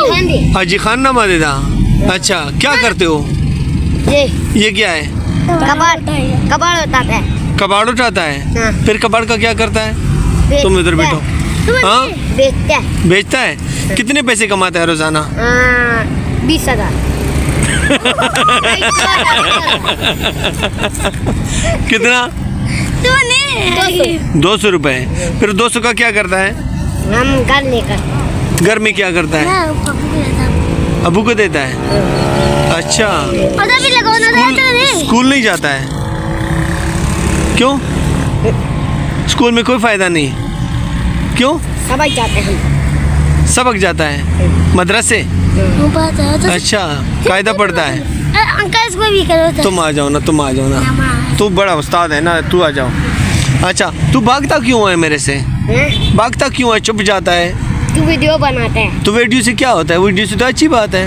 हाजी खान नाम देदा। अच्छा, क्या करते हो? ये क्या है? कबाड़ होता है। कबाड़ उठाता है। हाँ। फिर कबाड़ का क्या करता है? तुम इधर बैठो। हाँ, बेचता है। बेचता है। कितने पैसे कमाता है रोजाना? 20,000। कितना? 200 रुपए। फिर 200 का क्या करता है? हम घर लेकर। घर में क्या करता है? अबू को देता है। अच्छा, स्कूल नहीं जाता है? क्यों? स्कूल में कोई फायदा नहीं? क्यों? सबक जाते हैं। सबक जाता है मदरसे? अच्छा, कायदा पढ़ता है। अंकल इसको भी करो। तुम आ जाओ ना, तुम आ जाओ ना, तू बड़ा उस्ताद है ना, तू आ जाओ। अच्छा, तू भागता क्यों है मेरे से? भागता क्यों है? चुप जाता है। तू वीडियो बनाते हैं। तो वीडियो से क्या होता है? वीडियो से तो अच्छी बात है।